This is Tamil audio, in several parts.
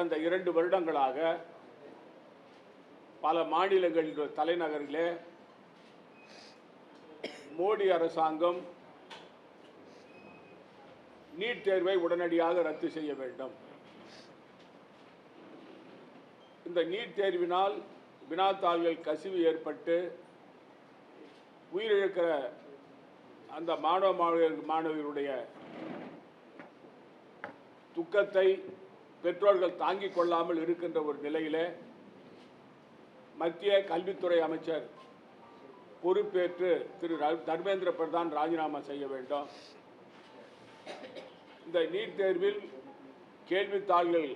கடந்த 2 வருடங்களாக பல மாநிலங்களின் தலைநகரிலே மோடி அரசாங்கம் நீட் தேர்வை உடனடியாக ரத்து செய்ய வேண்டும். இந்த நீட் தேர்வினால் வினாத்தாள்கள் கசிவு ஏற்பட்டு உயிரிழக்கிற அந்த மாணவர்களுடைய துக்கத்தை பெற்றோர்கள் தாங்கிக் கொள்ளாமல் இருக்கின்ற ஒரு நிலையிலே மத்திய கல்வித்துறை அமைச்சர் பொறுப்பேற்று திரு தர்மேந்திர பிரதான் ராஜினாமா செய்ய வேண்டும். இந்த நீட் தேர்வில் கேள்வித்தாள்கள்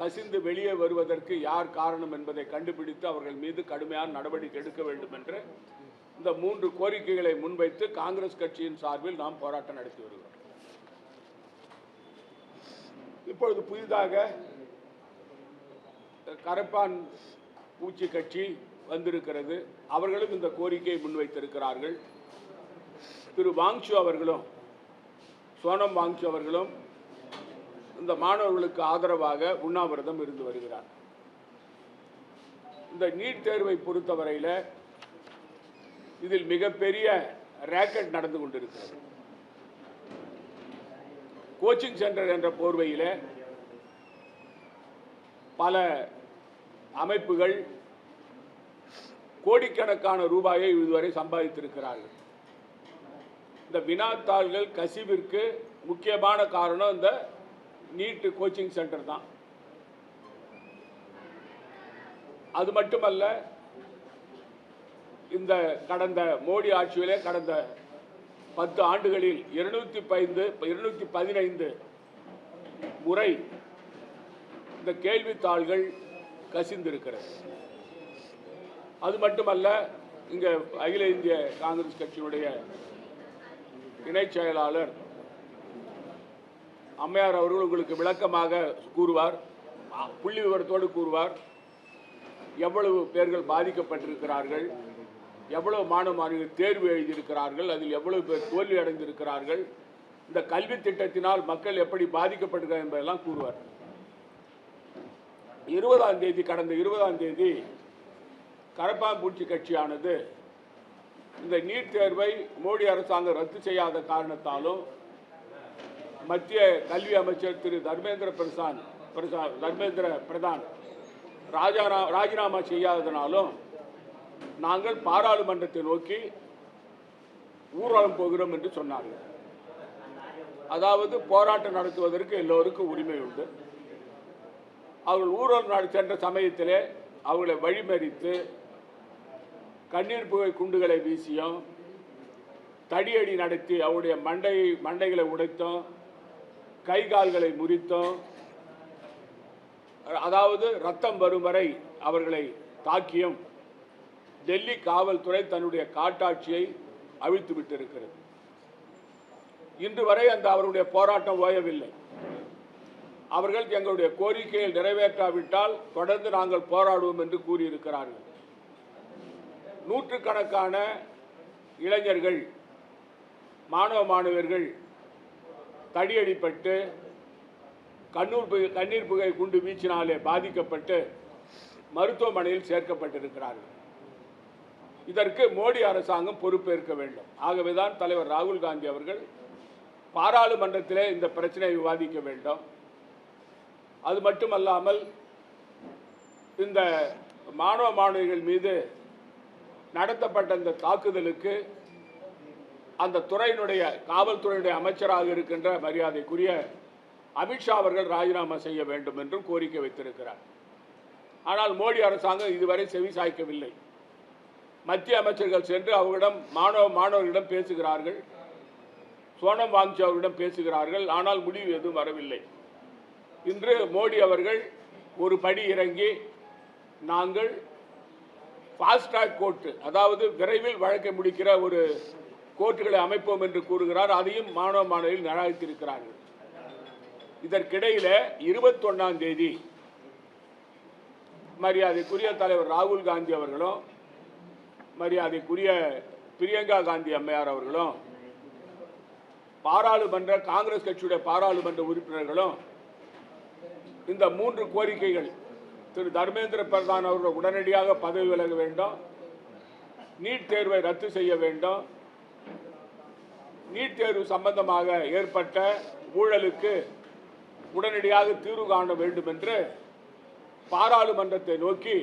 கசிந்து வெளியே வருவதற்கு யார் காரணம் என்பதை கண்டுபிடித்து அவர்கள் மீது கடுமையான நடவடிக்கை எடுக்க வேண்டும் என்று இந்த 3 கோரிக்கைகளை முன்வைத்து காங்கிரஸ் கட்சியின் சார்பில் நாம் போராட்டம் நடத்தி வருகிறோம். இப்பொழுது புதிதாக கரப்பான் பூச்சி கட்சி வந்திருக்கிறது. அவர்களும் இந்த கோரிக்கையை முன்வைத்திருக்கிறார்கள். திரு வாங்சு அவர்களும் சோனம் வாங்சு அவர்களும் இந்த மாணவர்களுக்கு ஆதரவாக உண்ணாவிரதம் இருந்து வருகிறார். இந்த நீட் தேர்வை பொறுத்தவரையில் இதில் மிகப்பெரிய ரேக்கெட் நடந்து கொண்டிருக்கிறது. கோச்சிங் சென்டர் என்ற போர்வையில் பல அமைப்புகள் கோடிக்கணக்கான ரூபாயை இதுவரை சம்பாதித்திருக்கிறார்கள். இந்த வினாத்தாள்கள் கசிவிற்கு முக்கியமான காரணம் இந்த நீட் கோச்சிங் சென்டர் தான். அது மட்டுமல்ல, இந்த கடந்த மோடி ஆட்சியிலே கடந்த 10 ஆண்டுகளில் 215 முறை இந்த கேள்வித்தாள்கள் கசிந்திருக்கிறது. அது மட்டுமல்ல, இங்க அகில இந்திய காங்கிரஸ் கட்சியினுடைய இணைச் செயலாளர் அம்மையார் அவர்கள் உங்களுக்கு விளக்கமாக கூறுவார், புள்ளி விவரத்தோடு கூறுவார். எவ்வளவு பேர்கள் பாதிக்கப்பட்டிருக்கிறார்கள், எவ்வளவு மாணவர்கள் தேர்வு எழுதியிருக்கிறார்கள், அதில் எவ்வளவு பேர் தோல்வி அடைந்திருக்கிறார்கள், இந்த கல்வி திட்டத்தினால் மக்கள் எப்படி பாதிக்கப்பட்டிருக்கிறார் என்பதெல்லாம் கூறுவார். 20ஆம் தேதி கடந்த 20ஆம் தேதி கரப்பான்பூச்சி கட்சியானது இந்த நீட் தேர்வை மோடி அரசாங்கம் ரத்து செய்யாத காரணத்தாலும் மத்திய கல்வி அமைச்சர் திரு தர்மேந்திர பிரதான் ராஜினாமா செய்யாததனாலும் நாங்கள் பாராளுமன்றத்தை நோக்கி ஊர்வலம் போகிறோம் என்று சொன்னார்கள். அதாவது போராட்டம் நடத்துவதற்கு எல்லோருக்கும் உரிமை உண்டு. அவர்கள் ஊர்வலம் சென்ற சமயத்திலே அவர்களை வழிமறித்து கண்ணீர் புகை குண்டுகளை வீசியும் தடியடி நடத்தி அவருடைய மண்டைகளை உடைத்தோம், கை கால்களை முறித்தோம், அதாவது ரத்தம் வரும் வரை அவர்களை தாக்கியும் டெல்லி காவல்துறை தன்னுடைய காட்டாட்சியை அவிழ்த்து விட்டிருக்கிறது. இன்று வரை அவருடைய போராட்டம் ஓயவில்லை. அவர்கள் எங்களுடைய கோரிக்கையை நிறைவேற்றாவிட்டால் தொடர்ந்து நாங்கள் போராடுவோம் என்று கூறியிருக்கிறார்கள். நூற்றுக்கணக்கான இளைஞர்கள், மாணவர்கள் தடியடிப்பட்டு கண்ணீர் புகை குண்டு வீச்சினாலே பாதிக்கப்பட்டு மருத்துவமனையில் சேர்க்கப்பட்டிருக்கிறார்கள். இதற்கு மோடி அரசாங்கம் பொறுப்பேற்க வேண்டும். ஆகவேதான் தலைவர் ராகுல் காந்தி அவர்கள் பாராளுமன்றத்திலே இந்த பிரச்சனையை விவாதிக்க வேண்டும். அது மட்டுமல்லாமல் இந்த மாணவர்கள் மீது நடத்தப்பட்ட இந்த தாக்குதலுக்கு அந்த துறையினுடைய காவல்துறையினுடைய அமைச்சராக இருக்கின்ற மரியாதைக்குரிய அமித்ஷா அவர்கள் ராஜினாமா செய்ய வேண்டும் என்றும் கோரிக்கை வைத்திருக்கிறார். ஆனால் மோடி அரசாங்கம் இதுவரை செவி சாய்க்கவில்லை. மத்திய அமைச்சர்கள் சென்று அவர்களிடம் மாணவர்களிடம் பேசுகிறார்கள், சோனம் வாங்சு அவர்களிடம் பேசுகிறார்கள். ஆனால் முடிவு எதுவும் வரவில்லை. இன்று மோடி அவர்கள் ஒரு படி இறங்கி நாங்கள் ஃபாஸ்ட் ட்ராக் கோர்ட்டு, அதாவது விரைவில் வழக்கை முடிக்கிற ஒரு கோர்ட்டுகளை அமைப்போம் என்று கூறுகிறார். அதையும் மாணவர்கள் நிராகரித்திருக்கிறார்கள். இதற்கிடையில் 21ஆம் தேதி மரியாதைக்குரிய தலைவர் ராகுல் காந்தி அவர்களும் மரியாதைக்குரிய பிரியங்கா காந்தி அம்மையார் அவர்களும் காங்கிரஸ் கட்சியுடைய பாராளுமன்ற உறுப்பினர்களும் இந்த 3 கோரிக்கைகள் திரு தர்மேந்திர பிரதான் அவர்கள் உடனடியாக பதவி விலக வேண்டும், நீட் தேர்வை ரத்து செய்ய வேண்டும், நீட் தேர்வு சம்பந்தமாக ஏற்பட்ட ஊழலுக்கு உடனடியாக தீர்வு காண வேண்டும் என்று பாராளுமன்றத்தை நோக்கி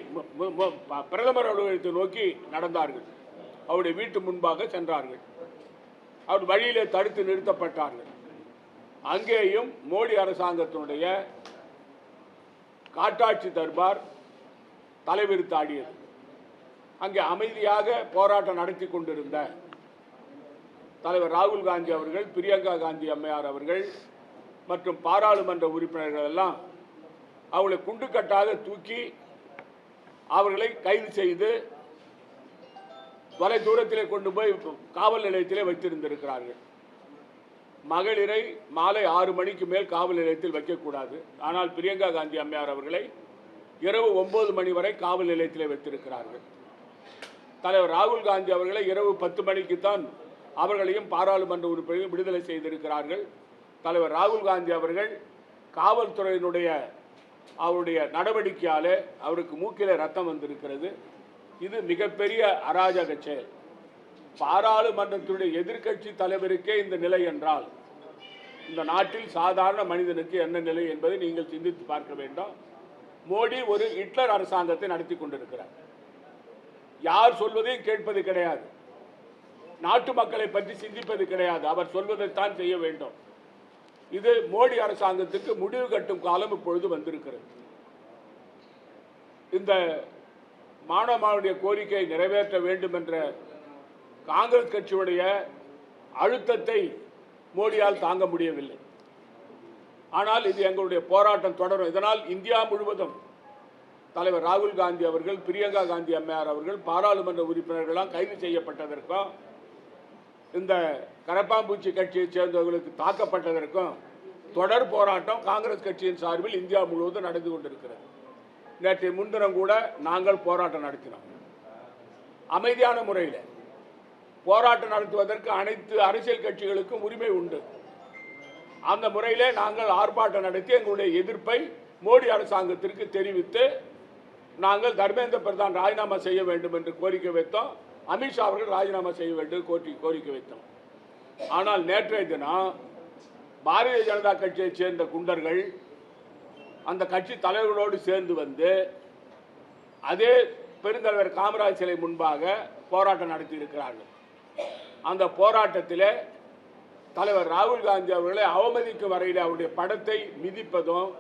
பிரதமர் அலுவலகத்தை நோக்கி நடந்தார்கள். அவருடைய வீட்டு முன்பாக சென்றார்கள். அவர் வழியிலே தடுத்து நிறுத்தப்பட்டார்கள். அங்கேயும் மோடி அரசாங்கத்தினுடைய காட்டாட்சி தர்பார் தலைவிரித்தாடியது. அங்கே அமைதியாக போராட்டம் நடத்தி கொண்டிருந்த தலைவர் ராகுல் காந்தி அவர்கள், பிரியங்கா காந்தி அம்மையார் அவர்கள் மற்றும் பாராளுமன்ற உறுப்பினர்கள் எல்லாம் அவர்களை குண்டுக்கட்டாக தூக்கி அவர்களை கைது செய்து வலை தூரத்திலே கொண்டு போய் காவல் நிலையத்திலே வைத்திருந்திருக்கிறார்கள். மகளிரை மாலை 6 மணிக்கு மேல் காவல் நிலையத்தில் வைக்கக்கூடாது. ஆனால் பிரியங்கா காந்தி அம்மையார் அவர்களை இரவு 9 மணி வரை காவல் நிலையத்திலே வைத்திருக்கிறார்கள். தலைவர் ராகுல் காந்தி அவர்களை இரவு 10 மணிக்குத்தான் அவர்களையும் பாராளுமன்ற உறுப்பினரையும் விடுதலை செய்திருக்கிறார்கள். தலைவர் ராகுல் காந்தி அவர்கள் காவல்துறையினுடைய அவருடைய நடவடிக்கையாலே அவருக்கு மூக்கிலே ரத்தம் வந்திருக்கிறது. இது மிகப்பெரிய அராஜக செயல். பாராளுமன்றத்துடைய எதிர்க்கட்சி தலைவருக்கே இந்த நிலை என்றால் இந்த நாட்டில் சாதாரண மனிதனுக்கு என்ன நிலை என்பதை நீங்கள் சிந்தித்து பார்க்க வேண்டும். மோடி ஒரு ஹிட்லர் அரசாங்கத்தை நடத்தி கொண்டிருக்கிறார். யார் சொல்வதையும் கேட்பது கிடையாது, நாட்டு மக்களை பற்றி சிந்திப்பது கிடையாது, அவர் சொல்வதைத்தான் செய்ய வேண்டும். இது மோடி அரசாங்கத்துக்கு முடிவு கட்டும் காலம் இப்பொழுது வந்திருக்கிறது. இந்த மாணவர்களுடைய கோரிக்கை நிறைவேற்ற வேண்டும் என்ற காங்கிரஸ் கட்சியுடைய அழுத்தத்தை மோடியால் தாங்க முடியவில்லை. ஆனால் இது எங்களுடைய போராட்டம் தொடரும். இதனால் இந்தியா முழுவதும் தலைவர் ராகுல் காந்தி அவர்கள், பிரியங்கா காந்தி அம்மையார் அவர்கள், பாராளுமன்ற உறுப்பினர்களாம் கைது செய்யப்பட்டதற்கும், இந்த கரப்பாம்பூச்சி கட்சியைச் சேர்ந்தவர்களுக்கு தாக்கப்பட்டதற்கும் தொடர் போராட்டம் காங்கிரஸ் கட்சியின் சார்பில் இந்தியா முழுவதும் நடந்து கொண்டிருக்கிறது. நேற்று முன்தினம் கூட நாங்கள் போராட்டம் நடத்தினோம். அமைதியான முறையில் போராட்டம் நடத்துவதற்கு அனைத்து அரசியல் கட்சிகளுக்கும் உரிமை உண்டு. அந்த முறையிலே நாங்கள் ஆர்ப்பாட்டம் நடத்தி எங்களுடைய எதிர்ப்பை மோடி அரசாங்கத்திற்கு தெரிவித்து நாங்கள் தர்மேந்திர பிரதான் ராஜினாமா செய்ய வேண்டும் என்று கோரிக்கை வைத்தோம். அமித்ஷா அவர்கள் ராஜினாமா செய்ய வேண்டும் கோரிக்கை வைத்தோம். ஆனால் நேற்றைய தினம் பாரதிய ஜனதா கட்சியைச் சேர்ந்த குண்டர்கள் அந்த கட்சி தலைவர்களோடு சேர்ந்து வந்து அதே பெருந்தலைவர் காமராஜ் சிலை முன்பாக போராட்டம் நடத்தி இருக்கிறார்கள். அந்த போராட்டத்தில் தலைவர் ராகுல் காந்தி அவர்களை அவமதிக்கும் வரையில் அவருடைய படத்தை மிதிப்பதும்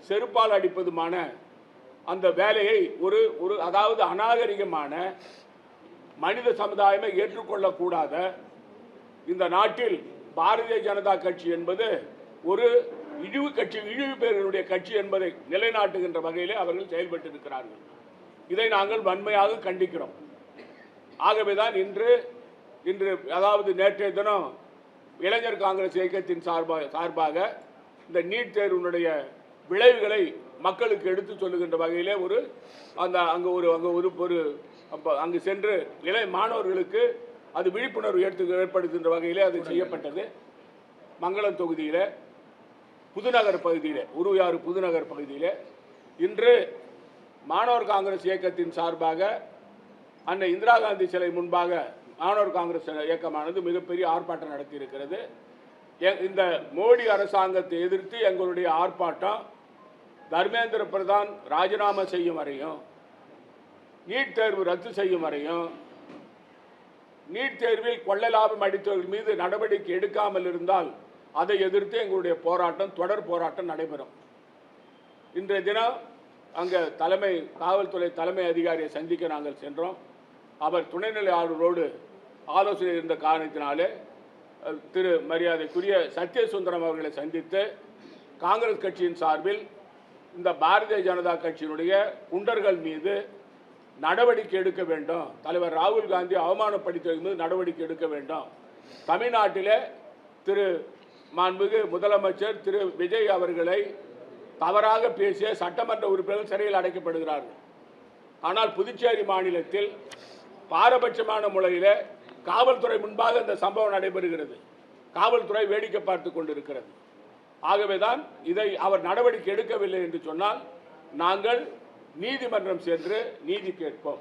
செருப்பால் அடிப்பதுமான அந்த வேலையை ஒரு அதாவது அநாகரிகமான மனித சமுதாயமே ஏற்றுக்கொள்ளக்கூடாத இந்த நாட்டில் பாரதிய ஜனதா கட்சி என்பது ஒரு இழிவு கட்சி, இழிவு பேர்களுடைய கட்சி என்பதை நிலைநாட்டுகின்ற வகையிலே அவர்கள் செயல்பட்டு இருக்கிறார்கள். இதை நாங்கள் வன்மையாக கண்டிக்கிறோம். ஆகவேதான் இன்று அதாவது நேற்றைய தினம் இளைஞர் காங்கிரஸ் இயக்கத்தின் சார்பாக இந்த நீட் தேர்வினுடைய விளைவுகளை மக்களுக்கு எடுத்து சொல்லுகின்ற வகையிலே அங்கு சென்று இளைய மாணவர்களுக்கு அது விழிப்புணர்வு ஏற்படுத்துகின்ற வகையிலே அது செய்யப்பட்டது. மங்களம் தொகுதியில் புதுநகர் பகுதியில், உருவையாறு புதுநகர் பகுதியில் இன்று மாணவர் காங்கிரஸ் இயக்கத்தின் சார்பாக அன்னை இந்திரா காந்தி சிலை முன்பாக மாணவர் காங்கிரஸ் இயக்கமானது மிகப்பெரிய ஆர்ப்பாட்டம் நடத்தியிருக்கிறது. இந்த மோடி அரசாங்கத்தை எதிர்த்து எங்களுடைய ஆர்ப்பாட்டம் தர்மேந்திர பிரதான் ராஜினாமா செய்யும் வரையும், நீட் தேர்வு ரத்து செய்யும் வரையும், நீட் தேர்வில் கொள்ள லாபம் அடித்தவர்கள் மீது நடவடிக்கை எடுக்காமல் இருந்தால் அதை எதிர்த்து எங்களுடைய போராட்டம் தொடர் போராட்டம் நடைபெறும். இன்றைய தினம் அங்கே காவல்துறை தலைமை அதிகாரியை சந்திக்க நாங்கள் சென்றோம். அவர் துணைநிலை ஆளுநரோடு ஆலோசனை இருந்த காரணத்தினாலே திரு மரியாதைக்குரிய சத்யசுந்தரம் அவர்களை சந்தித்து காங்கிரஸ் கட்சியின் சார்பில் இந்த பாரதிய ஜனதா கட்சியினுடைய குண்டர்கள் மீது நடவடிக்கை எடுக்க வேண்டும், தலைவர் ராகுல் காந்தி அவமானப்படுத்தியது மீது நடவடிக்கை எடுக்க வேண்டும். தமிழ்நாட்டிலே திரு மாண்புமிகு முதலமைச்சர் திரு விஜய் அவர்களை தவறாக பேசிய சட்டமன்ற உறுப்பினர்கள் சிறையில் அடைக்கப்படுகிறார்கள். ஆனால் புதுச்சேரி மாநிலத்தில் பாரபட்சமான முறையில் காவல்துறை முன்பாக இந்த சம்பவம் நடைபெறுகிறது. காவல்துறை வேடிக்கை பார்த்து கொண்டிருக்கிறது. ஆகவேதான் இதை அவர் நடவடிக்கை எடுக்கவில்லை என்று சொன்னால் நாங்கள் நீதிமன்றம் சென்று நீதி கேட்போம்.